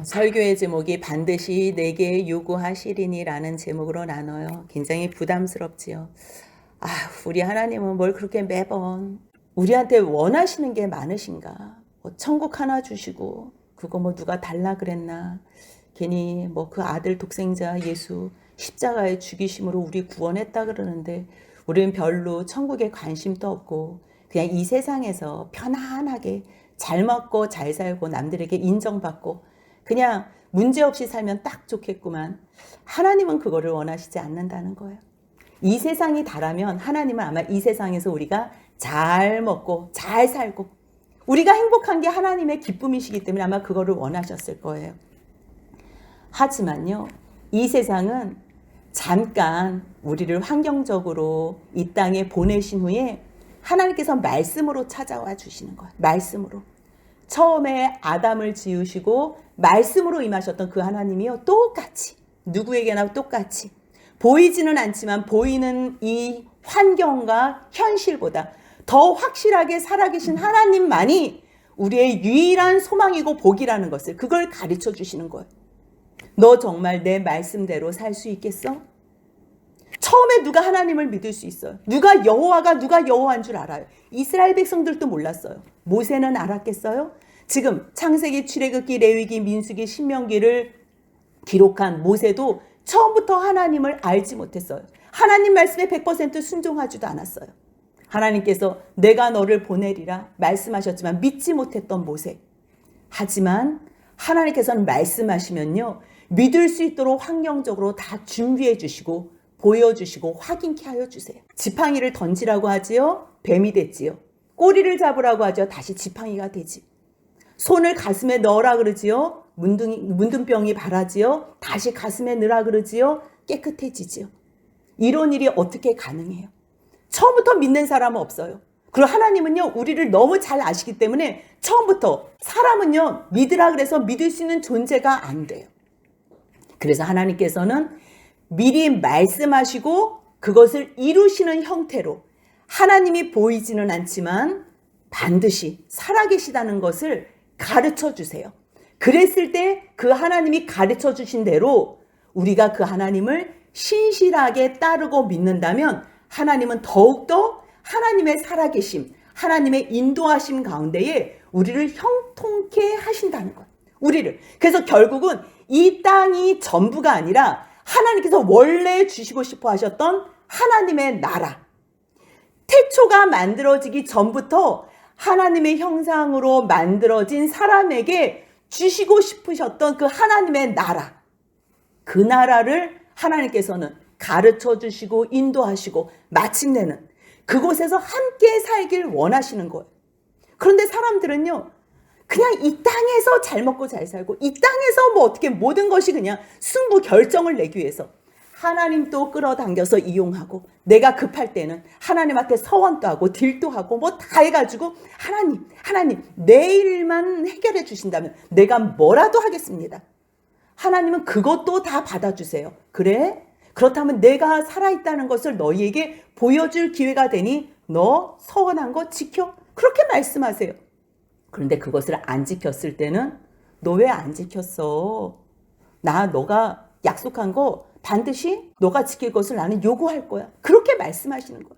설교의 제목이 반드시 내게 요구하시리니라는 제목으로 나눠요. 굉장히 부담스럽지요. 우리 하나님은 뭘 그렇게 매번 우리한테 원하시는 게 많으신가? 천국 하나 주시고 그거 누가 달라 그랬나? 괜히 그 아들 독생자 예수 십자가에 죽이심으로 우리 구원했다 그러는데 우리는 별로 천국에 관심도 없고 그냥 이 세상에서 편안하게 잘 먹고 잘 살고 남들에게 인정받고 그냥 문제없이 살면 딱 좋겠구만. 하나님은 그거를 원하시지 않는다는 거예요. 이 세상이 다라면 하나님은 아마 이 세상에서 우리가 잘 먹고 잘 살고 우리가 행복한 게 하나님의 기쁨이시기 때문에 아마 그거를 원하셨을 거예요. 하지만요, 이 세상은 잠깐 우리를 환경적으로 이 땅에 보내신 후에 하나님께서 말씀으로 찾아와 주시는 거예요. 말씀으로. 처음에 아담을 지으시고 말씀으로 임하셨던 그 하나님이요, 똑같이 누구에게나 똑같이 보이지는 않지만 보이는 이 환경과 현실보다 더 확실하게 살아계신 하나님만이 우리의 유일한 소망이고 복이라는 것을 그걸 가르쳐 주시는 거예요. 너 정말 내 말씀대로 살 수 있겠어? 처음에 누가 하나님을 믿을 수 있어요? 누가 여호와인 줄 알아요? 이스라엘 백성들도 몰랐어요. 모세는 알았겠어요? 지금 창세기, 출애굽기, 레위기, 민수기, 신명기를 기록한 모세도 처음부터 하나님을 알지 못했어요. 하나님 말씀에 100% 순종하지도 않았어요. 하나님께서 내가 너를 보내리라 말씀하셨지만 믿지 못했던 모세. 하지만 하나님께서는 말씀하시면요, 믿을 수 있도록 환경적으로 다 준비해 주시고 보여주시고 확인케 하여 주세요. 지팡이를 던지라고 하지요, 뱀이 됐지요. 꼬리를 잡으라고 하죠, 다시 지팡이가 되지. 손을 가슴에 넣으라 그러지요, 문둥병이 바라지요, 다시 가슴에 넣으라 그러지요, 깨끗해지지요. 이런 일이 어떻게 가능해요? 처음부터 믿는 사람은 없어요. 그리고 하나님은요, 우리를 너무 잘 아시기 때문에 처음부터 사람은요, 믿으라 그래서 믿을 수 있는 존재가 안 돼요. 그래서 하나님께서는 미리 말씀하시고 그것을 이루시는 형태로 하나님이 보이지는 않지만 반드시 살아계시다는 것을 가르쳐 주세요. 그랬을 때 그 하나님이 가르쳐 주신 대로 우리가 그 하나님을 신실하게 따르고 믿는다면 하나님은 더욱더 하나님의 살아계심, 하나님의 인도하심 가운데에 우리를 형통케 하신다는 거예요. 우리를. 그래서 결국은 이 땅이 전부가 아니라 하나님께서 원래 주시고 싶어 하셨던 하나님의 나라. 태초가 만들어지기 전부터 하나님의 형상으로 만들어진 사람에게 주시고 싶으셨던 그 하나님의 나라. 그 나라를 하나님께서는 가르쳐 주시고 인도하시고 마침내는 그곳에서 함께 살길 원하시는 거예요. 그런데 사람들은요, 그냥 이 땅에서 잘 먹고 잘 살고 이 땅에서 어떻게 모든 것이 그냥 승부 결정을 내기 위해서 하나님 또 끌어당겨서 이용하고 내가 급할 때는 하나님한테 서원도 하고 딜도 하고 다 해가지고 하나님 내 일만 해결해 주신다면 내가 뭐라도 하겠습니다. 하나님은 그것도 다 받아주세요. 그래? 그렇다면 내가 살아있다는 것을 너희에게 보여줄 기회가 되니 너 서원한 거 지켜. 그렇게 말씀하세요. 그런데 그것을 안 지켰을 때는 너 왜 안 지켰어? 너가 약속한 거 반드시 너가 지킬 것을 나는 요구할 거야. 그렇게 말씀하시는 거예요.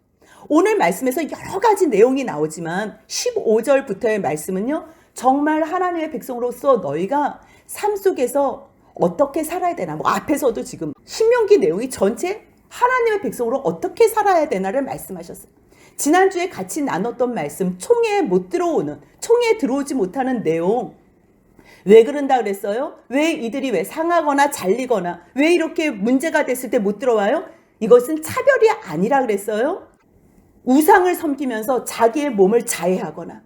오늘 말씀에서 여러 가지 내용이 나오지만 15절부터의 말씀은요, 정말 하나님의 백성으로서 너희가 삶 속에서 어떻게 살아야 되나, 앞에서도 지금 신명기 내용이 전체 하나님의 백성으로 어떻게 살아야 되나를 말씀하셨어요. 지난주에 같이 나눴던 말씀, 총회에 들어오지 못하는 내용, 왜 그런다 그랬어요? 왜 이들이 상하거나 잘리거나 왜 이렇게 문제가 됐을 때 못 들어와요? 이것은 차별이 아니라 그랬어요. 우상을 섬기면서 자기의 몸을 자해하거나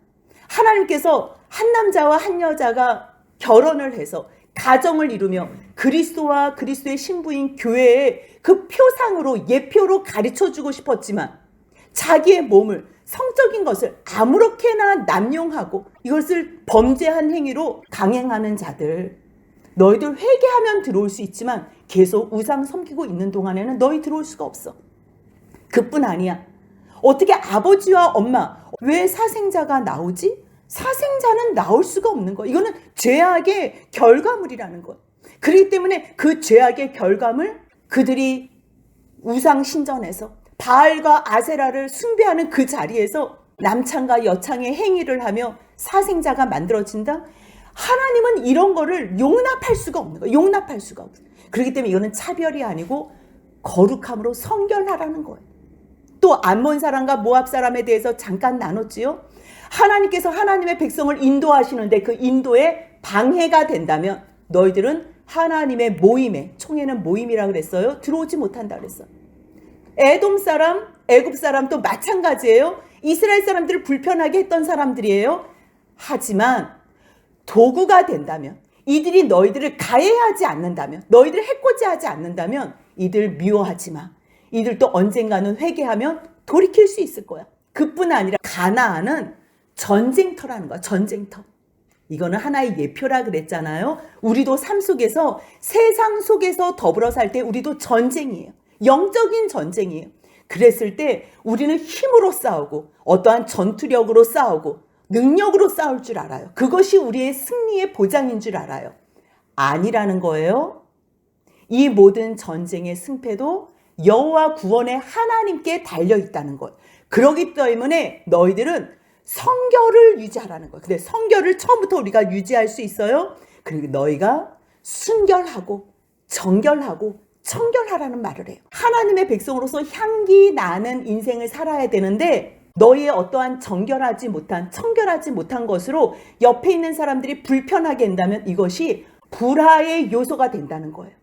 하나님께서 한 남자와 한 여자가 결혼을 해서 가정을 이루며 그리스도와 그리스도의 신부인 교회의 그 표상으로 예표로 가르쳐주고 싶었지만 자기의 몸을 성적인 것을 아무렇게나 남용하고 이것을 범죄한 행위로 강행하는 자들, 너희들 회개하면 들어올 수 있지만 계속 우상 섬기고 있는 동안에는 너희 들어올 수가 없어. 그뿐 아니야. 어떻게 아버지와 엄마, 왜 사생자가 나오지? 사생자는 나올 수가 없는 거예요. 이거는 죄악의 결과물이라는 거예요. 그렇기 때문에 그 죄악의 결과물, 그들이 우상 신전에서 바알과 아세라를 숭배하는 그 자리에서 남창과 여창의 행위를 하며 사생자가 만들어진다? 하나님은 이런 거를 용납할 수가 없는 거예요. 용납할 수가 없어요. 그렇기 때문에 이거는 차별이 아니고 거룩함으로 성결하라는 거예요. 또 암몬 사람과 모압 사람에 대해서 잠깐 나눴지요. 하나님께서 하나님의 백성을 인도하시는데 그 인도에 방해가 된다면 너희들은 하나님의 모임에, 총회는 모임이라 그랬어요. 들어오지 못한다 그랬어요. 에돔 사람, 애굽 사람도 마찬가지예요. 이스라엘 사람들을 불편하게 했던 사람들이에요. 하지만 도구가 된다면, 이들이 너희들을 가해하지 않는다면, 너희들을 해코지하지 않는다면 이들 미워하지 마. 이들도 언젠가는 회개하면 돌이킬 수 있을 거야. 그뿐 아니라 가나안은 전쟁터라는 거야. 전쟁터. 이거는 하나의 예표라 그랬잖아요. 우리도 삶 속에서, 세상 속에서 더불어 살 때 우리도 전쟁이에요. 영적인 전쟁이에요. 그랬을 때 우리는 힘으로 싸우고 어떠한 전투력으로 싸우고 능력으로 싸울 줄 알아요. 그것이 우리의 승리의 보장인 줄 알아요. 아니라는 거예요. 이 모든 전쟁의 승패도 여호와 구원의 하나님께 달려있다는 거예요. 그렇기 때문에 너희들은 성결을 유지하라는 거예요. 근데 성결을 처음부터 우리가 유지할 수 있어요. 그리고 너희가 순결하고 정결하고 청결하라는 말을 해요. 하나님의 백성으로서 향기 나는 인생을 살아야 되는데 너희의 어떠한 정결하지 못한, 청결하지 못한 것으로 옆에 있는 사람들이 불편하게 한다면 이것이 불화의 요소가 된다는 거예요.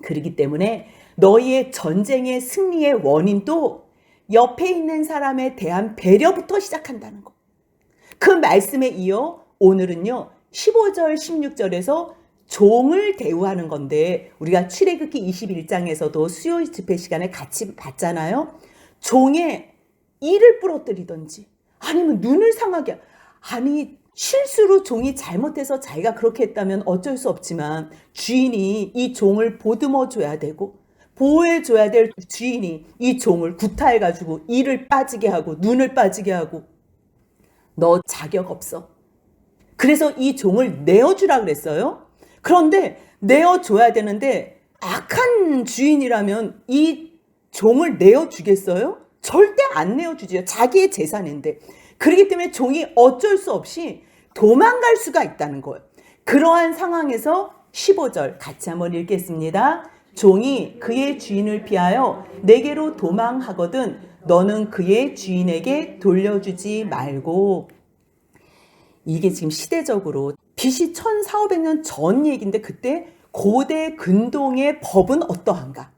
그렇기 때문에 너희의 전쟁의 승리의 원인도 옆에 있는 사람에 대한 배려부터 시작한다는 거. 그 말씀에 이어 오늘은요 15절 16절에서 종을 대우하는 건데 우리가 출애굽기 21장에서도 수요 집회 시간에 같이 봤잖아요. 종의 이를 부러뜨리든지 아니면 눈을 상하게, 아니 실수로 종이 잘못해서 자기가 그렇게 했다면 어쩔 수 없지만 주인이 이 종을 보듬어 줘야 되고 보호해 줘야 될 주인이 이 종을 구타해가지고 이를 빠지게 하고 눈을 빠지게 하고 너 자격 없어. 그래서 이 종을 내어주라 그랬어요. 그런데 내어줘야 되는데 악한 주인이라면 이 종을 내어주겠어요? 절대 안 내어주지요. 자기의 재산인데. 그렇기 때문에 종이 어쩔 수 없이 도망갈 수가 있다는 거예요. 그러한 상황에서 15절 같이 한번 읽겠습니다. 종이 그의 주인을 피하여 내게로 도망하거든 너는 그의 주인에게 돌려주지 말고. 이게 지금 시대적으로 BC 1400~1500년 전 얘기인데 그때 고대 근동의 법은 어떠한가?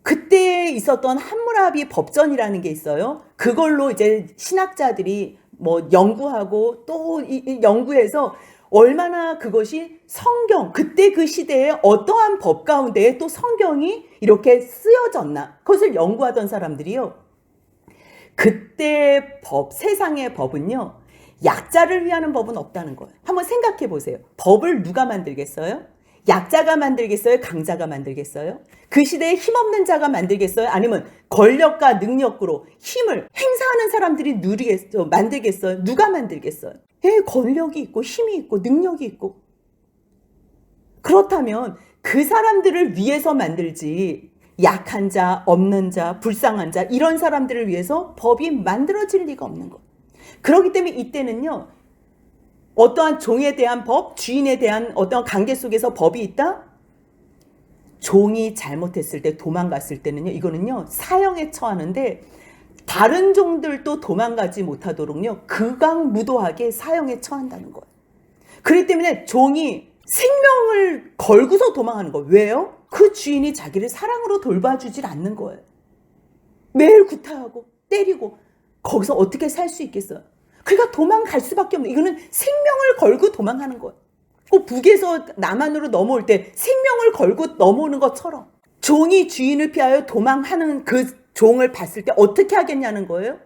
그때 있었던 함무라비 법전이라는 게 있어요. 그걸로 이제 신학자들이 뭐 연구하고 또 연구해서 얼마나 그것이 성경, 그때 그 시대에 어떠한 법 가운데에 또 성경이 이렇게 쓰여졌나? 그것을 연구하던 사람들이요. 그때 법, 세상의 법은요. 약자를 위하는 법은 없다는 거예요. 한번 생각해 보세요. 법을 누가 만들겠어요? 약자가 만들겠어요? 강자가 만들겠어요? 그 시대에 힘없는 자가 만들겠어요? 아니면 권력과 능력으로 힘을 행사하는 사람들이 만들겠어요? 누가 만들겠어요? 권력이 있고 힘이 있고 능력이 있고. 그렇다면 그 사람들을 위해서 만들지 약한 자, 없는 자, 불쌍한 자 이런 사람들을 위해서 법이 만들어질 리가 없는 거예요. 그렇기 때문에 이때는요. 어떠한 종에 대한 법, 주인에 대한 어떠한 관계 속에서 법이 있다? 종이 잘못했을 때 도망갔을 때는요. 이거는요. 사형에 처하는데 다른 종들도 도망가지 못하도록요. 극악무도하게 사형에 처한다는 거예요. 그렇기 때문에 종이 생명을 걸고서 도망하는 거예요. 왜요? 그 주인이 자기를 사랑으로 돌봐주질 않는 거예요. 매일 구타하고 때리고 거기서 어떻게 살 수 있겠어요? 그러니까 도망갈 수밖에 없는, 이거는 생명을 걸고 도망하는 거예요. 꼭 북에서 남한으로 넘어올 때 생명을 걸고 넘어오는 것처럼 종이 주인을 피하여 도망하는 그 종을 봤을 때 어떻게 하겠냐는 거예요.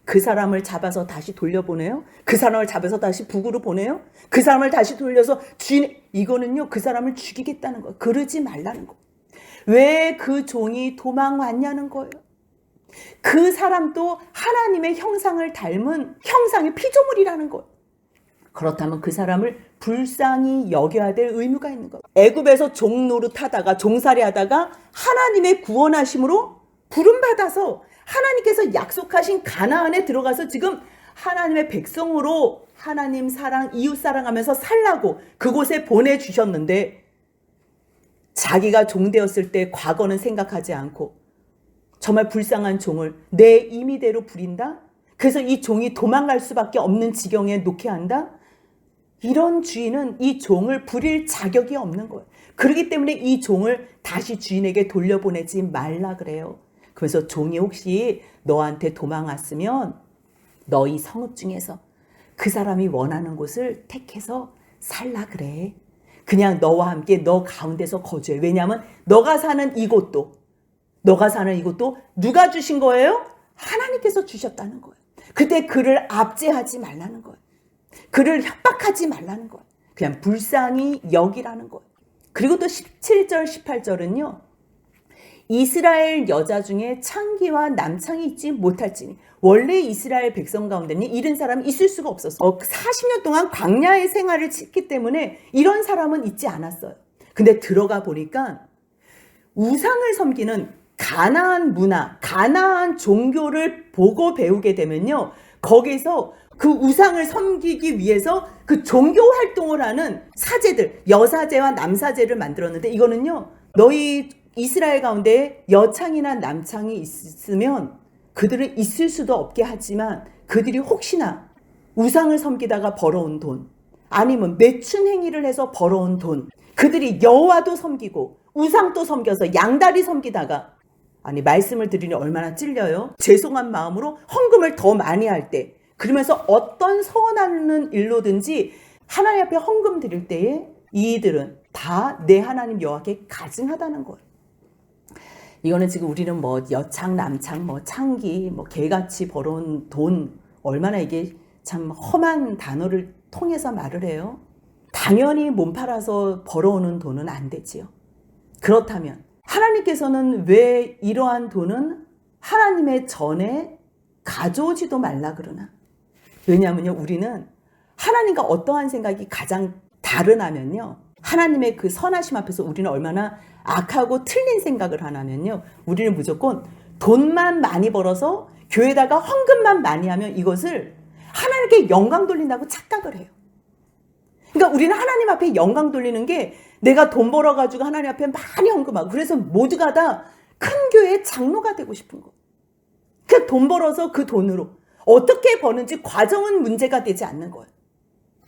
그 사람을 잡아서 다시 돌려보내요. 그 사람을 잡아서 다시 북으로 보내요. 그 사람을 다시 돌려서 주인, 이거는요 그 사람을 죽이겠다는 거예요. 그러지 말라는 거예요. 왜 그 종이 도망왔냐는 거예요. 그 사람도 하나님의 형상을 닮은 형상의 피조물이라는 거예요. 그렇다면 그 사람을 불쌍히 여겨야 될 의무가 있는 거예요. 애굽에서 종 노릇하다가 종살이하다가 하나님의 구원하심으로 부름받아서 하나님께서 약속하신 가나안에 들어가서 지금 하나님의 백성으로 하나님 사랑, 이웃 사랑하면서 살라고 그곳에 보내주셨는데 자기가 종 되었을 때 과거는 생각하지 않고 정말 불쌍한 종을 내 임의대로 부린다? 그래서 이 종이 도망갈 수밖에 없는 지경에 놓게 한다? 이런 주인은 이 종을 부릴 자격이 없는 거예요. 그렇기 때문에 이 종을 다시 주인에게 돌려보내지 말라 그래요. 그래서 종이 혹시 너한테 도망왔으면 너희 성읍 중에서 그 사람이 원하는 곳을 택해서 살라 그래. 그냥 너와 함께 너 가운데서 거주해. 왜냐하면 너가 사는 이곳도 누가 주신 거예요? 하나님께서 주셨다는 거예요. 그때 그를 압제하지 말라는 거예요. 그를 협박하지 말라는 거예요. 그냥 불쌍히 여기라는 거예요. 그리고 또 17절 18절은요. 이스라엘 여자 중에 창기와 남창이 있지 못할지니. 원래 이스라엘 백성 가운데는 이런 사람이 있을 수가 없었어요. 40년 동안 광야의 생활을 했기 때문에 이런 사람은 있지 않았어요. 근데 들어가 보니까 우상을 섬기는 가나안 문화, 가나안 종교를 보고 배우게 되면요. 거기서 그 우상을 섬기기 위해서 그 종교 활동을 하는 사제들, 여사제와 남사제를 만들었는데 이거는요. 너희 이스라엘 가운데 여창이나 남창이 있으면 그들은 있을 수도 없게 하지만 그들이 혹시나 우상을 섬기다가 벌어온 돈 아니면 매춘 행위를 해서 벌어온 돈 그들이 여호와도 섬기고 우상도 섬겨서 양다리 섬기다가 아니 말씀을 드리니 얼마나 찔려요. 죄송한 마음으로 헌금을 더 많이 할 때 그러면서 어떤 서원하는 일로든지 하나님 앞에 헌금 드릴 때에 이들은 다 내 하나님 여호와께 가증하다는 거예요. 이거는 지금 우리는 뭐 여창, 남창, 뭐 창기, 뭐 개같이 벌어온 돈 얼마나 이게 참 험한 단어를 통해서 말을 해요. 당연히 몸 팔아서 벌어오는 돈은 안 되지요. 그렇다면 하나님께서는 왜 이러한 돈은 하나님의 전에 가져오지도 말라 그러나? 왜냐하면요, 우리는 하나님과 어떠한 생각이 가장 다르냐면요, 하나님의 그 선하심 앞에서 우리는 얼마나 악하고 틀린 생각을 하냐면요, 우리는 무조건 돈만 많이 벌어서 교회에다가 헌금만 많이 하면 이것을 하나님께 영광 돌린다고 착각을 해요. 그러니까 우리는 하나님 앞에 영광 돌리는 게 내가 돈 벌어가지고 하나님 앞에 많이 헌금하고 그래서 모두가 다 큰 교회의 장로가 되고 싶은 거. 그 돈 벌어서 그 돈으로 어떻게 버는지 과정은 문제가 되지 않는 거예요.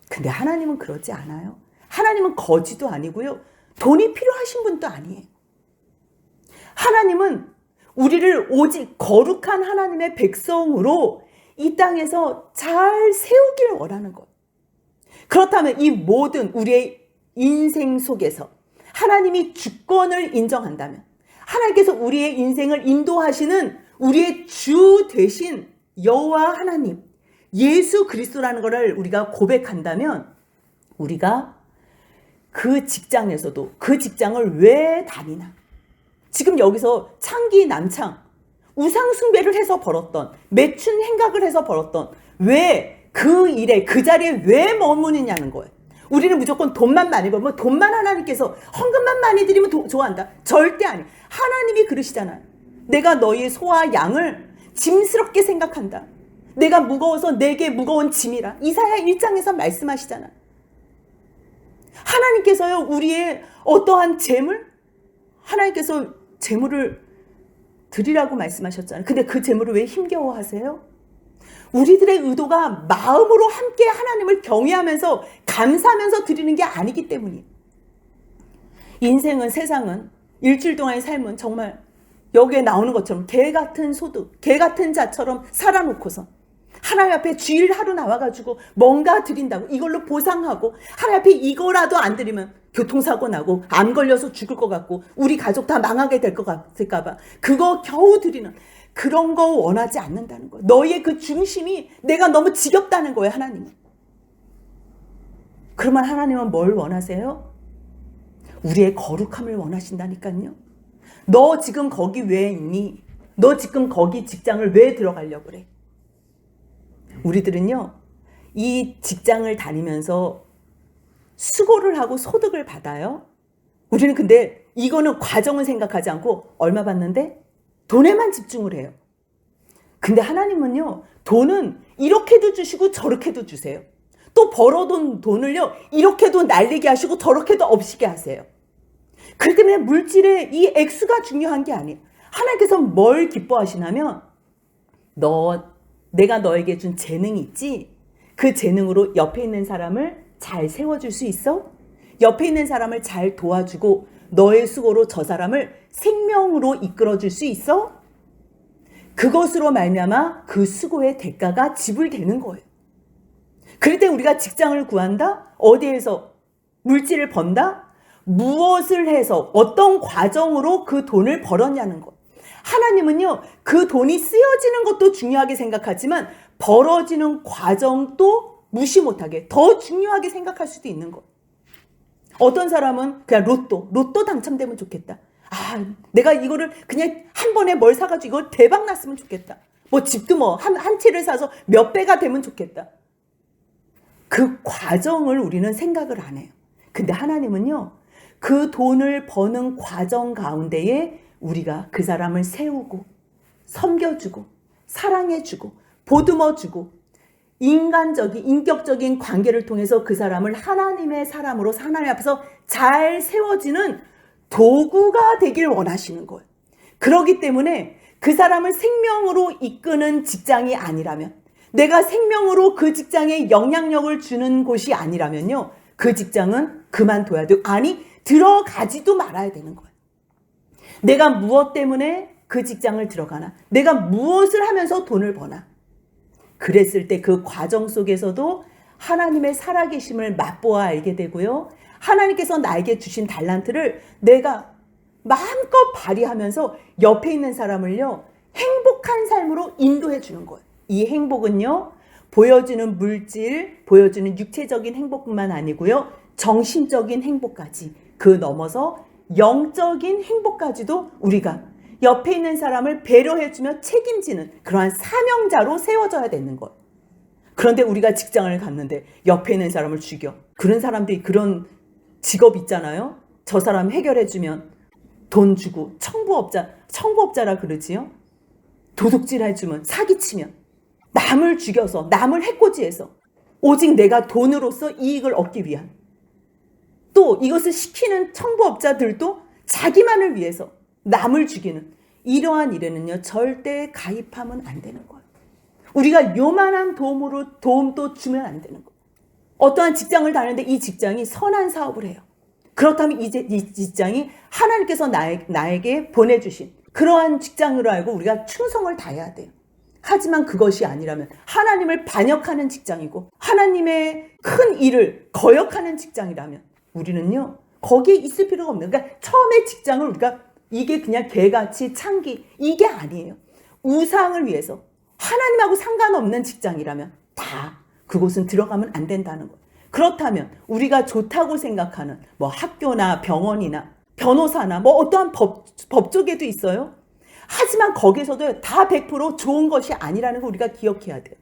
근데 하나님은 그러지 않아요. 하나님은 거지도 아니고요. 돈이 필요하신 분도 아니에요. 하나님은 우리를 오직 거룩한 하나님의 백성으로 이 땅에서 잘 세우길 원하는 거예요. 그렇다면 이 모든 우리의 인생 속에서 하나님이 주권을 인정한다면 하나님께서 우리의 인생을 인도하시는 우리의 주 되신 여호와 하나님 예수 그리스도라는 것을 우리가 고백한다면 우리가 그 직장에서도 그 직장을 왜 다니나? 지금 여기서 창기 남창 우상 숭배를 해서 벌었던 매춘 행각을 해서 벌었던 왜 그 일에 그 자리에 왜 머무느냐는 거예요. 우리는 무조건 돈만 많이 벌면 돈만 하나님께서 헌금만 많이 드리면 좋아한다. 절대 아니에요. 하나님이 그러시잖아요. 내가 너희의 소와 양을 짐스럽게 생각한다. 내가 무거워서 내게 무거운 짐이라. 이사야 1장에서 말씀하시잖아요. 하나님께서요 우리의 어떠한 재물 하나님께서 재물을 드리라고 말씀하셨잖아요. 근데 그 재물을 왜 힘겨워하세요? 우리들의 의도가 마음으로 함께 하나님을 경외하면서 감사하면서 드리는 게 아니기 때문이에요. 인생은 세상은 일주일 동안의 삶은 정말 여기에 나오는 것처럼 개 같은 소득, 개 같은 자처럼 살아놓고서 하나님 앞에 주일 하루 나와가지고 뭔가 드린다고 이걸로 보상하고 하나님 앞에 이거라도 안 드리면 교통사고 나고 암 걸려서 죽을 것 같고 우리 가족 다 망하게 될 것 같을까 봐 그거 겨우 드리는 그런 거 원하지 않는다는 거예요. 너희의 그 중심이 내가 너무 지겹다는 거예요. 하나님은. 그러면 하나님은 뭘 원하세요? 우리의 거룩함을 원하신다니까요. 너 지금 거기 왜 있니? 너 지금 거기 직장을 왜 들어가려고 그래? 우리들은요 이 직장을 다니면서 수고를 하고 소득을 받아요. 우리는 근데 이거는 과정을 생각하지 않고 얼마 받는데 돈에만 집중을 해요. 근데 하나님은요, 돈은 이렇게도 주시고 저렇게도 주세요. 또 벌어둔 돈을요, 이렇게도 날리게 하시고 저렇게도 없이게 하세요. 그렇기 때문에 물질의 이 액수가 중요한 게 아니에요. 하나님께서 뭘 기뻐하시냐면, 내가 너에게 준 재능이 있지? 그 재능으로 옆에 있는 사람을 잘 세워줄 수 있어? 옆에 있는 사람을 잘 도와주고 너의 수고로 저 사람을 생명으로 이끌어줄 수 있어? 그것으로 말미암아 그 수고의 대가가 지불되는 거예요. 그럴 때 우리가 직장을 구한다? 어디에서 물질을 번다? 무엇을 해서 어떤 과정으로 그 돈을 벌었냐는 것. 하나님은요, 그 돈이 쓰여지는 것도 중요하게 생각하지만 벌어지는 과정도 무시 못하게 더 중요하게 생각할 수도 있는 것. 어떤 사람은 그냥 로또 당첨되면 좋겠다. 내가 이거를 그냥 한 번에 뭘 사가지고 이걸 대박 났으면 좋겠다. 뭐 집도 뭐 한 채를 사서 몇 배가 되면 좋겠다. 그 과정을 우리는 생각을 안 해요. 근데 하나님은요, 그 돈을 버는 과정 가운데에 우리가 그 사람을 세우고 섬겨주고 사랑해주고 보듬어주고 인간적인 인격적인 관계를 통해서 그 사람을 하나님의 사람으로 하나님 앞에서 잘 세워지는 도구가 되길 원하시는 거예요. 그렇기 때문에 그 사람을 생명으로 이끄는 직장이 아니라면, 내가 생명으로 그 직장에 영향력을 주는 곳이 아니라면요, 그 직장은 그만둬야 돼요. 아니, 들어가지도 말아야 되는 거예요. 내가 무엇 때문에 그 직장을 들어가나, 내가 무엇을 하면서 돈을 버나, 그랬을 때 그 과정 속에서도 하나님의 살아계심을 맛보아 알게 되고요, 하나님께서 나에게 주신 달란트를 내가 마음껏 발휘하면서 옆에 있는 사람을요, 행복한 삶으로 인도해 주는 거예요. 이 행복은요, 보여주는 물질, 보여주는 육체적인 행복뿐만 아니고요, 정신적인 행복까지, 그 넘어서 영적인 행복까지도 우리가 옆에 있는 사람을 배려해주며 책임지는 그러한 사명자로 세워져야 되는 거예요. 그런데 우리가 직장을 갔는데 옆에 있는 사람을 죽여. 그런 사람들이 그런 직업 있잖아요. 저 사람 해결해주면 돈 주고, 청부업자라 그러지요. 도둑질 해주면, 사기치면, 남을 죽여서, 남을 해코지해서 오직 내가 돈으로서 이익을 얻기 위한, 또 이것을 시키는 청부업자들도 자기만을 위해서 남을 죽이는 이러한 일에는요, 절대 가입하면 안 되는 거예요. 우리가 요만한 도움도 주면 안 되는 거예요. 어떠한 직장을 다니는데 이 직장이 선한 사업을 해요. 그렇다면 이 직장이 하나님께서 나에게 보내주신 그러한 직장으로 알고 우리가 충성을 다해야 돼요. 하지만 그것이 아니라면, 하나님을 반역하는 직장이고 하나님의 큰 일을 거역하는 직장이라면 우리는요, 거기에 있을 필요가 없는, 그러니까 처음에 직장을 우리가 이게 그냥 개같이 창기, 이게 아니에요. 우상을 위해서 하나님하고 상관없는 직장이라면 다 그곳은 들어가면 안 된다는 거예요. 그렇다면 우리가 좋다고 생각하는 뭐 학교나 병원이나 변호사나 뭐 어떠한 법 쪽에도 있어요. 하지만 거기서도 다 100% 좋은 것이 아니라는 걸 우리가 기억해야 돼요.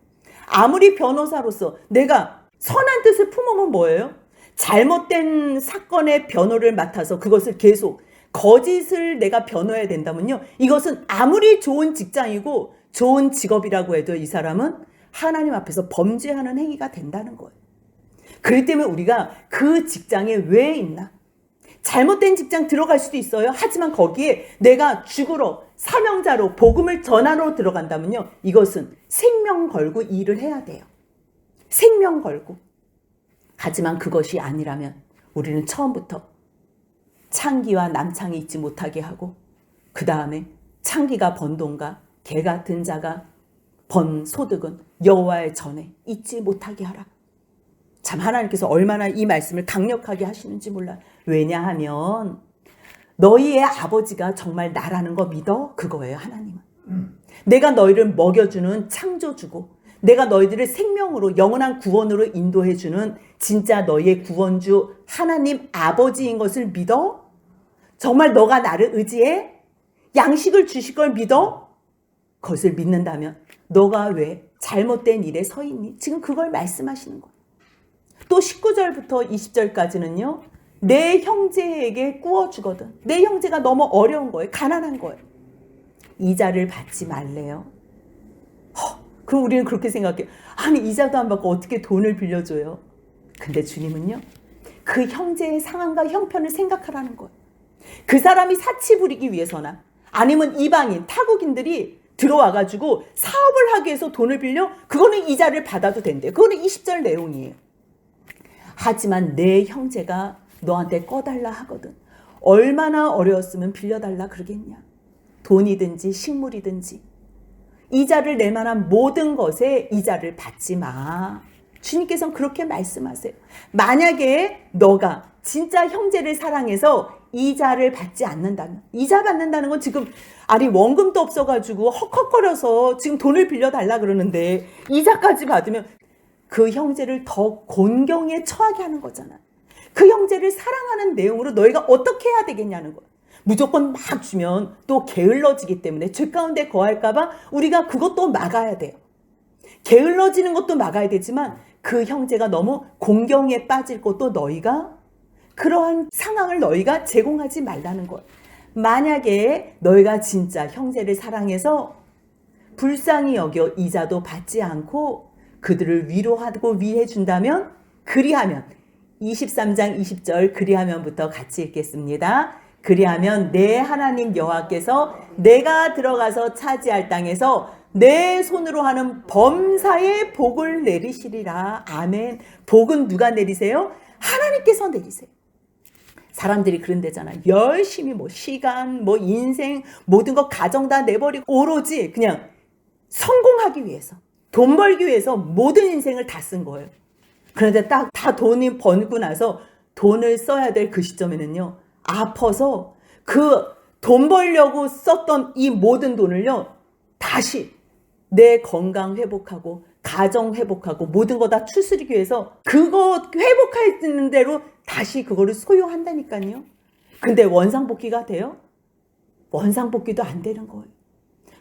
아무리 변호사로서 내가 선한 뜻을 품으면 뭐예요? 잘못된 사건의 변호를 맡아서 그것을 계속 거짓을 내가 변호해야 된다면요, 이것은 아무리 좋은 직장이고 좋은 직업이라고 해도 이 사람은 하나님 앞에서 범죄하는 행위가 된다는 거예요. 그렇기 때문에 우리가 그 직장에 왜 있나? 잘못된 직장 들어갈 수도 있어요. 하지만 거기에 내가 죽으러 사명자로 복음을 전하러 들어간다면요, 이것은 생명 걸고 일을 해야 돼요. 생명 걸고. 하지만 그것이 아니라면 우리는 처음부터 창기와 남창이 있지 못하게 하고, 그 다음에 창기가 번 돈과 개 같은 자가 번 소득은 여호와의 전에 있지 못하게 하라. 참, 하나님께서 얼마나 이 말씀을 강력하게 하시는지 몰라요. 왜냐하면 너희의 아버지가 정말 나라는 거 믿어? 그거예요, 하나님은. 내가 너희를 먹여주는 창조주고, 내가 너희들을 생명으로 영원한 구원으로 인도해주는 진짜 너희의 구원주 하나님 아버지인 것을 믿어? 정말 너가 나를 의지해? 양식을 주실 걸 믿어? 그것을 믿는다면 너가 왜 잘못된 일에 서 있니? 지금 그걸 말씀하시는 거예요. 또 19절부터 20절까지는요. 내 형제에게 꾸어주거든. 내 형제가 너무 어려운 거예요. 가난한 거예요. 이자를 받지 말래요. 그럼 우리는 그렇게 생각해요. 아니 이자도 안 받고 어떻게 돈을 빌려줘요? 근데 주님은요. 그 형제의 상황과 형편을 생각하라는 거예요. 그 사람이 사치 부리기 위해서나 아니면 이방인, 타국인들이 들어와가지고 사업을 하기 위해서 돈을 빌려 그거는 이자를 받아도 된대요. 그거는 20절 내용이에요. 하지만 내 형제가 너한테 꺼달라 하거든. 얼마나 어려웠으면 빌려달라 그러겠냐. 돈이든지 식물이든지 이자를 낼 만한 모든 것에 이자를 받지 마. 주님께서는 그렇게 말씀하세요. 만약에 너가 진짜 형제를 사랑해서 이자를 받지 않는다면, 이자 받는다는 건 지금 아니 원금도 없어가지고 헉헉거려서 지금 돈을 빌려달라 그러는데 이자까지 받으면 그 형제를 더 곤경에 처하게 하는 거잖아. 그 형제를 사랑하는 내용으로 너희가 어떻게 해야 되겠냐는 거야. 무조건 막 주면 또 게을러지기 때문에 죄 가운데 거할까봐 우리가 그것도 막아야 돼요. 게을러지는 것도 막아야 되지만 그 형제가 너무 공경에 빠질 것도 너희가 그러한 상황을 너희가 제공하지 말라는 거예요. 만약에 너희가 진짜 형제를 사랑해서 불쌍히 여겨 이자도 받지 않고 그들을 위로하고 위해준다면 그리하면 23장 20절 그리하면부터 같이 읽겠습니다. 그리하면 내 하나님 여호와께서 내가 들어가서 차지할 땅에서 내 손으로 하는 범사에 복을 내리시리라. 아멘. 복은 누가 내리세요? 하나님께서 내리세요. 사람들이 그런데잖아요. 열심히 시간, 인생, 모든 것 가정 다 내버리고 오로지 그냥 성공하기 위해서, 돈 벌기 위해서 모든 인생을 다 쓴 거예요. 그런데 딱 다 돈이 벌고 나서 돈을 써야 될 그 시점에는요. 아파서 그 돈 벌려고 썼던 이 모든 돈을요. 다시 내 건강 회복하고 가정 회복하고 모든 거 다 추스리기 위해서 그거 회복할 대로 다시 그거를 소유한다니까요. 근데 원상복귀가 돼요? 원상복귀도 안 되는 거예요.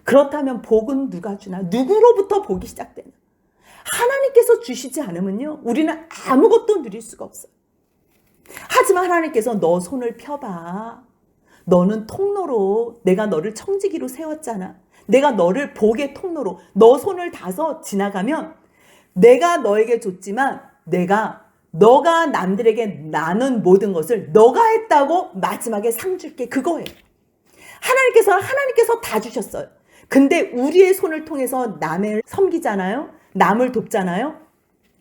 그렇다면 복은 누가 주나? 누구로부터 복이 시작되나? 하나님께서 주시지 않으면요. 우리는 아무것도 누릴 수가 없어요. 하지만 하나님께서 너 손을 펴봐. 너는 통로로 내가 너를 청지기로 세웠잖아. 내가 너를 복의 통로로 너 손을 다서 지나가면 내가 너에게 줬지만 너가 남들에게 나눈 모든 것을 너가 했다고 마지막에 상 줄게. 그거예요. 하나님께서 다 주셨어요. 근데 우리의 손을 통해서 남을 섬기잖아요. 남을 돕잖아요.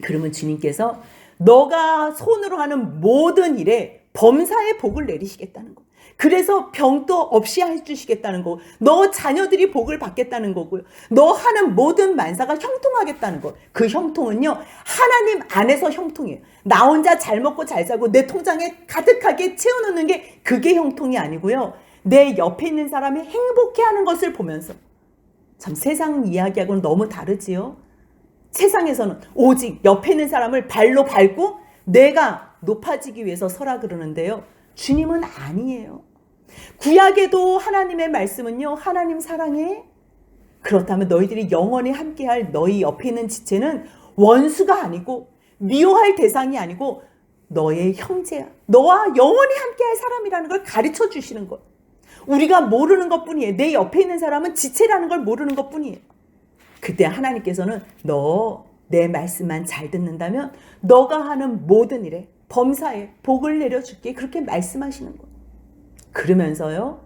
그러면 주님께서 너가 손으로 하는 모든 일에 범사의 복을 내리시겠다는 거. 그래서 병도 없이 해주시겠다는 거고 너 자녀들이 복을 받겠다는 거고요. 너 하는 모든 만사가 형통하겠다는 거. 그 형통은요. 하나님 안에서 형통이에요. 나 혼자 잘 먹고 잘 살고 내 통장에 가득하게 채워놓는 게 그게 형통이 아니고요. 내 옆에 있는 사람이 행복해하는 것을 보면서 참 세상 이야기하고는 너무 다르지요. 세상에서는 오직 옆에 있는 사람을 발로 밟고 내가 높아지기 위해서 서라 그러는데요. 주님은 아니에요. 구약에도 하나님의 말씀은요. 하나님 사랑해. 그렇다면 너희들이 영원히 함께할 너희 옆에 있는 지체는 원수가 아니고 미워할 대상이 아니고 너의 형제야. 너와 영원히 함께할 사람이라는 걸 가르쳐 주시는 거예요. 우리가 모르는 것뿐이에요. 내 옆에 있는 사람은 지체라는 걸 모르는 것뿐이에요. 그때 하나님께서는 너 내 말씀만 잘 듣는다면 너가 하는 모든 일에 범사에 복을 내려줄게. 그렇게 말씀하시는 거예요. 그러면서요.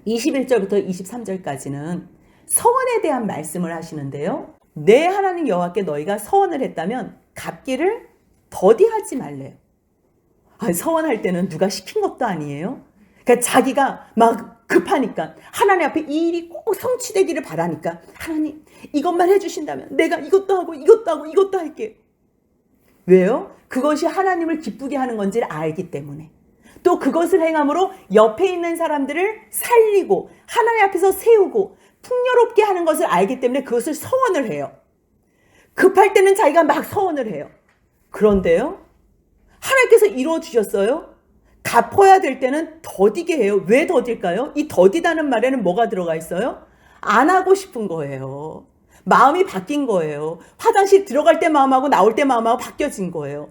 21절부터 23절까지는 서원에 대한 말씀을 하시는데요. 내 하나님 여호와께 너희가 서원을 했다면 갚기를 더디하지 말래요. 서원할 때는 누가 시킨 것도 아니에요. 그러니까 자기가 막 급하니까 하나님 앞에 이 일이 꼭 성취되기를 바라니까 하나님 이것만 해주신다면 내가 이것도 하고 이것도 하고 이것도 할게요. 왜요? 그것이 하나님을 기쁘게 하는 건지를 알기 때문에 또 그것을 행함으로 옆에 있는 사람들을 살리고 하나님 앞에서 세우고 풍요롭게 하는 것을 알기 때문에 그것을 서원을 해요. 급할 때는 자기가 막 서원을 해요. 그런데요. 하나님께서 이루어 주셨어요. 갚아야 될 때는 더디게 해요. 왜 더딜까요? 이 더디다는 말에는 뭐가 들어가 있어요? 안 하고 싶은 거예요. 마음이 바뀐 거예요. 화장실 들어갈 때 마음하고 나올 때 마음하고 바뀌어진 거예요.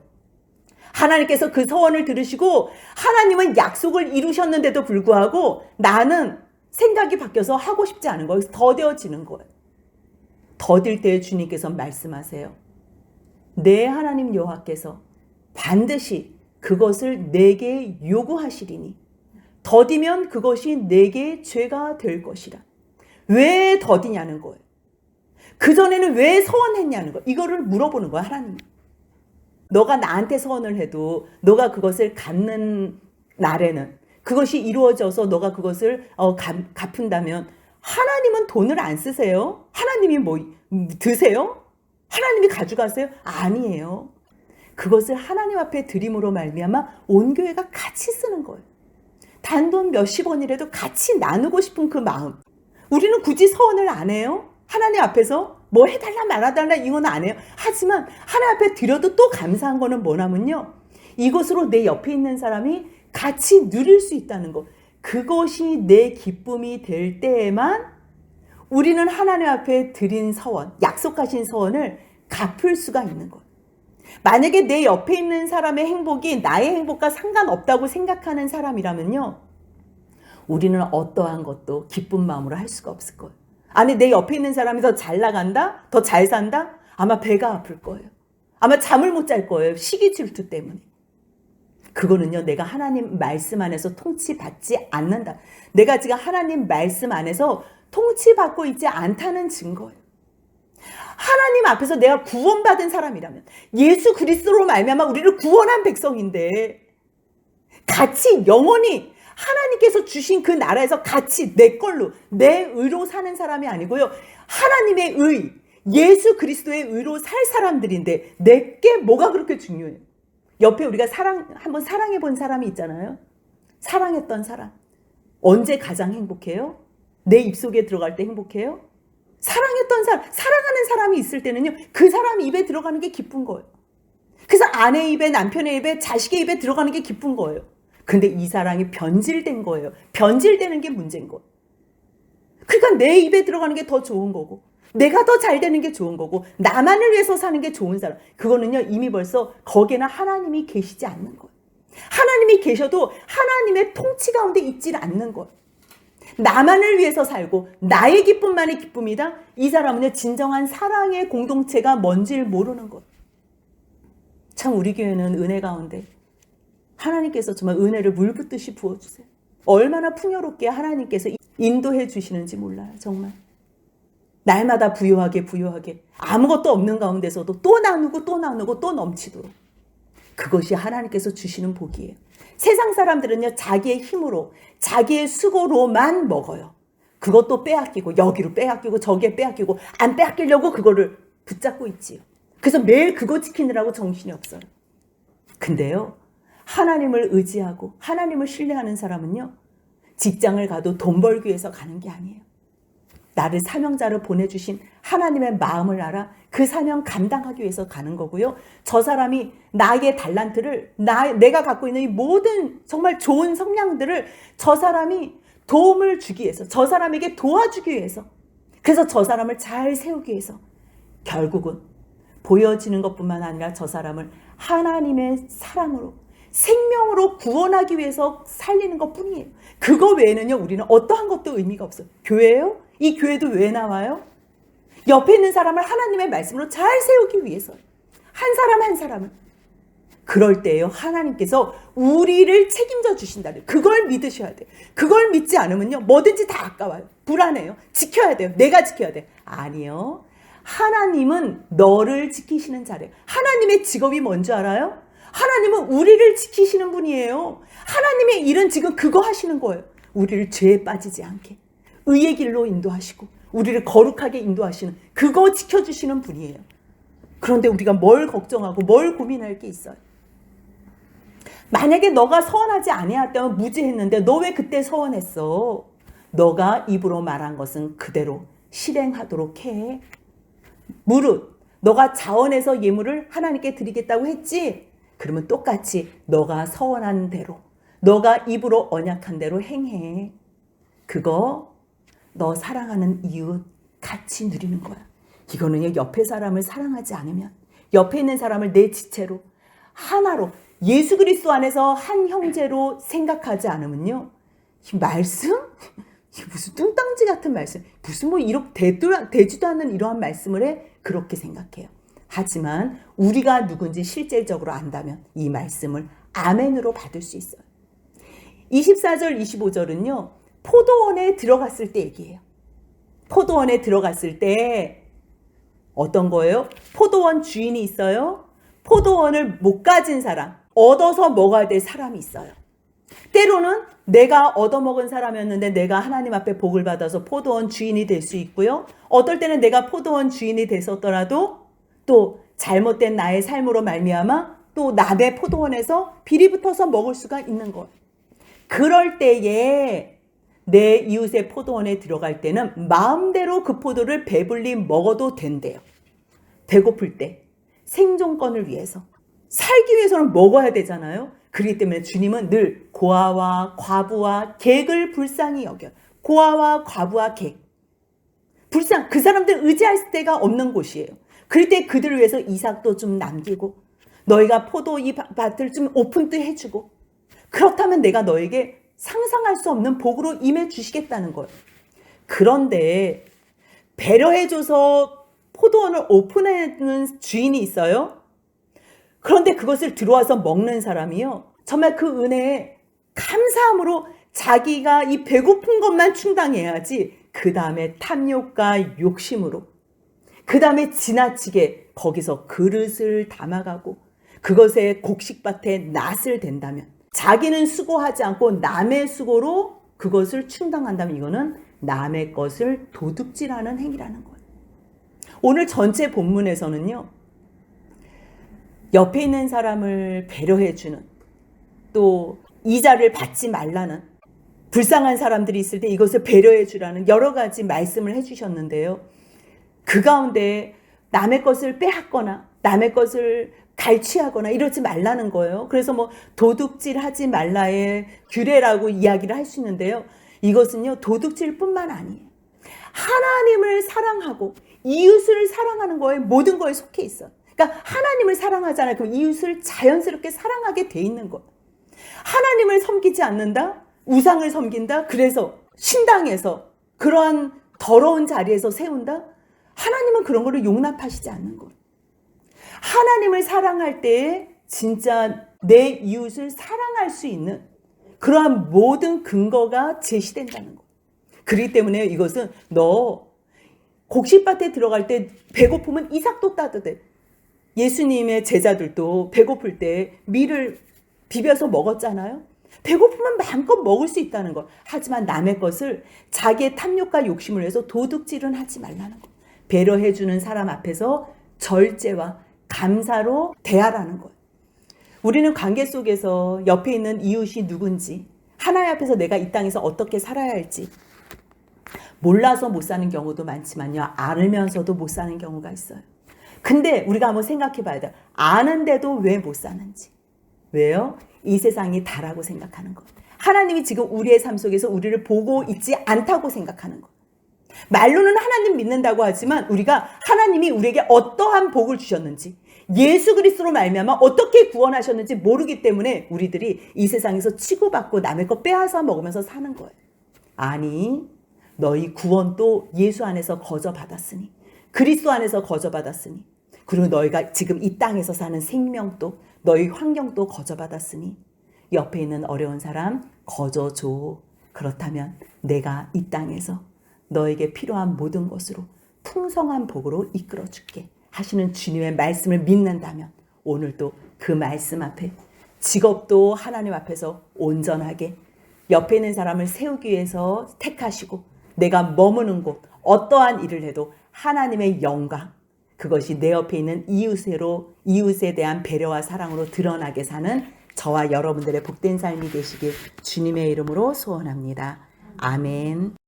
하나님께서 그 서원을 들으시고 하나님은 약속을 이루셨는데도 불구하고 나는 생각이 바뀌어서 하고 싶지 않은 거예요. 더뎌지는 거예요. 더딜 때 주님께서 말씀하세요. 내 하나님 여호와께서 반드시 그것을 내게 요구하시리니 더디면 그것이 내게 죄가 될 것이라. 왜 더디냐는 거예요. 그전에는 왜 서원했냐는 거예요. 이거를 물어보는 거야, 하나님. 너가 나한테 서원을 해도 너가 그것을 갚는 날에는 그것이 이루어져서 너가 그것을 갚은다면 하나님은 돈을 안 쓰세요? 하나님이 뭐 드세요? 하나님이 가져가세요? 아니에요. 그것을 하나님 앞에 드림으로 말미암아 온 교회가 같이 쓰는 거예요. 단돈 몇십 원이라도 같이 나누고 싶은 그 마음. 우리는 굳이 서원을 안 해요. 하나님 앞에서 뭐 해달라 말아달라 이건 안 해요. 하지만 하나님 앞에 드려도 또 감사한 거는 뭐냐면요. 이것으로 내 옆에 있는 사람이 같이 누릴 수 있다는 거. 그것이 내 기쁨이 될 때에만 우리는 하나님 앞에 드린 서원, 약속하신 서원을 갚을 수가 있는 거예요. 만약에 내 옆에 있는 사람의 행복이 나의 행복과 상관없다고 생각하는 사람이라면요. 우리는 어떠한 것도 기쁜 마음으로 할 수가 없을 거예요. 아니 내 옆에 있는 사람이 더 잘 나간다? 더 잘 산다? 아마 배가 아플 거예요. 아마 잠을 못 잘 거예요. 시기 질투 때문에. 그거는요. 내가 하나님 말씀 안에서 통치받지 않는다. 내가 지금 하나님 말씀 안에서 통치받고 있지 않다는 증거예요. 하나님 앞에서 내가 구원받은 사람이라면 예수 그리스도로 말미암아 우리를 구원한 백성인데 같이 영원히 하나님께서 주신 그 나라에서 같이 내 걸로 내 의로 사는 사람이 아니고요. 하나님의 의, 예수 그리스도의 의로 살 사람들인데 내게 뭐가 그렇게 중요해요? 옆에 우리가 한번 사랑해 본 사람이 있잖아요. 사랑했던 사람. 언제 가장 행복해요? 내 입속에 들어갈 때 행복해요? 사랑했던 사람, 사랑하는 사람이 있을 때는요. 그 사람 입에 들어가는 게 기쁜 거예요. 그래서 아내 입에, 남편의 입에, 자식의 입에 들어가는 게 기쁜 거예요. 근데 이 사랑이 변질된 거예요. 변질되는 게 문제인 거예요. 그러니까 내 입에 들어가는 게 더 좋은 거고 내가 더 잘 되는 게 좋은 거고 나만을 위해서 사는 게 좋은 사람. 그거는요. 이미 벌써 거기에는 하나님이 계시지 않는 거예요. 하나님이 계셔도 하나님의 통치 가운데 있지 않는 거예요. 나만을 위해서 살고 나의 기쁨만이 기쁨이다. 이 사람은요. 진정한 사랑의 공동체가 뭔지를 모르는 거예요. 참 우리 교회는 은혜 가운데 하나님께서 정말 은혜를 물붓듯이 부어주세요. 얼마나 풍요롭게 하나님께서 인도해 주시는지 몰라요. 정말. 날마다 부요하게 아무것도 없는 가운데서도 또 나누고 또 나누고 또 넘치도록. 그것이 하나님께서 주시는 복이에요. 세상 사람들은요. 자기의 힘으로 자기의 수고로만 먹어요. 그것도 빼앗기고 여기로 빼앗기고 저기에 빼앗기고 안 빼앗기려고 그거를 붙잡고 있지요. 그래서 매일 그거 지키느라고 정신이 없어요. 근데요. 하나님을 의지하고 하나님을 신뢰하는 사람은요. 직장을 가도 돈 벌기 위해서 가는 게 아니에요. 나를 사명자로 보내주신 하나님의 마음을 알아 그 사명 감당하기 위해서 가는 거고요. 저 사람이 나의 달란트를 내가 갖고 있는 이 모든 정말 좋은 성향들을 저 사람이 도움을 주기 위해서 저 사람에게 도와주기 위해서 그래서 저 사람을 잘 세우기 위해서 결국은 보여지는 것뿐만 아니라 저 사람을 하나님의 사랑으로 생명으로 구원하기 위해서 살리는 것뿐이에요. 그거 외에는요. 우리는 어떠한 것도 의미가 없어요. 교회예요? 이 교회도 왜 나와요? 옆에 있는 사람을 하나님의 말씀으로 잘 세우기 위해서 한 사람 한 사람을. 그럴 때요. 하나님께서 우리를 책임져 주신다는 그걸 믿으셔야 돼요. 그걸 믿지 않으면요. 뭐든지 다 아까워요. 불안해요. 지켜야 돼요. 내가 지켜야 돼. 아니요. 하나님은 너를 지키시는 자래요. 하나님의 직업이 뭔지 알아요? 하나님은 우리를 지키시는 분이에요. 하나님의 일은 지금 그거 하시는 거예요. 우리를 죄에 빠지지 않게 의의 길로 인도하시고 우리를 거룩하게 인도하시는 그거 지켜주시는 분이에요. 그런데 우리가 뭘 걱정하고 뭘 고민할 게 있어요. 만약에 너가 서원하지 아니했다면 무지했는데 너 왜 그때 서원했어? 너가 입으로 말한 것은 그대로 실행하도록 해. 무릇 너가 자원해서 예물을 하나님께 드리겠다고 했지? 그러면 똑같이 너가 서원한 대로 너가 입으로 언약한 대로 행해. 그거 너 사랑하는 이웃 같이 누리는 거야. 이거는요, 옆에 사람을 사랑하지 않으면, 옆에 있는 사람을 내 지체로, 하나로, 예수 그리스도 안에서 한 형제로 생각하지 않으면요, 이 말씀? 이게 무슨 뚱땅지 같은 말씀, 무슨 뭐 이렇게 되지도 않는 이러한 말씀을 해? 그렇게 생각해요. 하지만 우리가 누군지 실질적으로 안다면 이 말씀을 아멘으로 받을 수 있어요. 24절, 25절은요, 포도원에 들어갔을 때 얘기해요. 포도원에 들어갔을 때 어떤 거예요? 포도원 주인이 있어요. 포도원을 못 가진 사람, 얻어서 먹어야 될 사람이 있어요. 때로는 내가 얻어먹은 사람이었는데 내가 하나님 앞에 복을 받아서 포도원 주인이 될 수 있고요. 어떨 때는 내가 포도원 주인이 됐었더라도 또 잘못된 나의 삶으로 말미암아 또 남의 포도원에서 비리 붙어서 먹을 수가 있는 거예요. 그럴 때에 내 이웃의 포도원에 들어갈 때는 마음대로 그 포도를 배불리 먹어도 된대요. 배고플 때 생존권을 위해서 살기 위해서는 먹어야 되잖아요. 그렇기 때문에 주님은 늘 고아와 과부와 객을 불쌍히 여겨요. 고아와 과부와 객. 불쌍, 그 사람들 의지할 데가 없는 곳이에요. 그럴 때 그들을 위해서 이삭도 좀 남기고 너희가 포도 이 밭을 좀 오픈도 해주고 그렇다면 내가 너에게 상상할 수 없는 복으로 임해 주시겠다는 거예요. 그런데 배려해줘서 포도원을 오픈해주는 주인이 있어요. 그런데 그것을 들어와서 먹는 사람이요, 정말 그 은혜에 감사함으로 자기가 이 배고픈 것만 충당해야지 그 다음에 탐욕과 욕심으로 그 다음에 지나치게 거기서 그릇을 담아가고 그것에 곡식밭에 낫을 댄다면, 자기는 수고하지 않고 남의 수고로 그것을 충당한다면 이거는 남의 것을 도둑질하는 행위라는 거예요. 오늘 전체 본문에서는요, 옆에 있는 사람을 배려해주는, 또 이자를 받지 말라는, 불쌍한 사람들이 있을 때 이것을 배려해주라는 여러 가지 말씀을 해주셨는데요. 그 가운데 남의 것을 빼앗거나 남의 것을 갈취하거나 이러지 말라는 거예요. 그래서 뭐 도둑질하지 말라의 규례라고 이야기를 할 수 있는데요. 이것은요, 도둑질뿐만 아니에요. 하나님을 사랑하고 이웃을 사랑하는 거에 모든 거에 속해 있어요. 그러니까 하나님을 사랑하잖아요. 그럼 이웃을 자연스럽게 사랑하게 돼 있는 거예요. 하나님을 섬기지 않는다? 우상을 섬긴다? 그래서 신당에서 그러한 더러운 자리에서 세운다? 하나님은 그런 거를 용납하시지 않는 거예요. 하나님을 사랑할 때에 진짜 내 이웃을 사랑할 수 있는 그러한 모든 근거가 제시된다는 거예요. 그렇기 때문에 이것은 너 곡식밭에 들어갈 때 배고프면 이삭도 따도 돼. 예수님의 제자들도 배고플 때 밀을 비벼서 먹었잖아요. 배고프면 마음껏 먹을 수 있다는 것. 하지만 남의 것을 자기의 탐욕과 욕심을 위해서 도둑질은 하지 말라는 것. 배려해주는 사람 앞에서 절제와 감사로 대하라는 것. 우리는 관계 속에서 옆에 있는 이웃이 누군지, 하나님 앞에서 내가 이 땅에서 어떻게 살아야 할지 몰라서 못 사는 경우도 많지만요, 알면서도 못 사는 경우가 있어요. 근데 우리가 한번 생각해 봐야 돼요. 아는데도 왜 못 사는지. 왜요? 이 세상이 다라고 생각하는 것. 하나님이 지금 우리의 삶 속에서 우리를 보고 있지 않다고 생각하는 것. 말로는 하나님 믿는다고 하지만 우리가 하나님이 우리에게 어떠한 복을 주셨는지, 예수 그리스도로 말미암아 어떻게 구원하셨는지 모르기 때문에 우리들이 이 세상에서 치고받고 남의 거 빼앗아 먹으면서 사는 거예요. 아니, 너희 구원도 예수 안에서 거저받았으니, 그리스도 안에서 거저받았으니, 그리고 너희가 지금 이 땅에서 사는 생명도, 너희 환경도 거저받았으니 옆에 있는 어려운 사람 거저줘. 그렇다면 내가 이 땅에서 너에게 필요한 모든 것으로 풍성한 복으로 이끌어 줄게 하시는 주님의 말씀을 믿는다면 오늘도 그 말씀 앞에 직업도 하나님 앞에서 온전하게 옆에 있는 사람을 세우기 위해서 택하시고, 내가 머무는 곳 어떠한 일을 해도 하나님의 영광, 그것이 내 옆에 있는 이웃에 대한 배려와 사랑으로 드러나게 사는 저와 여러분들의 복된 삶이 되시길 주님의 이름으로 소원합니다. 아멘.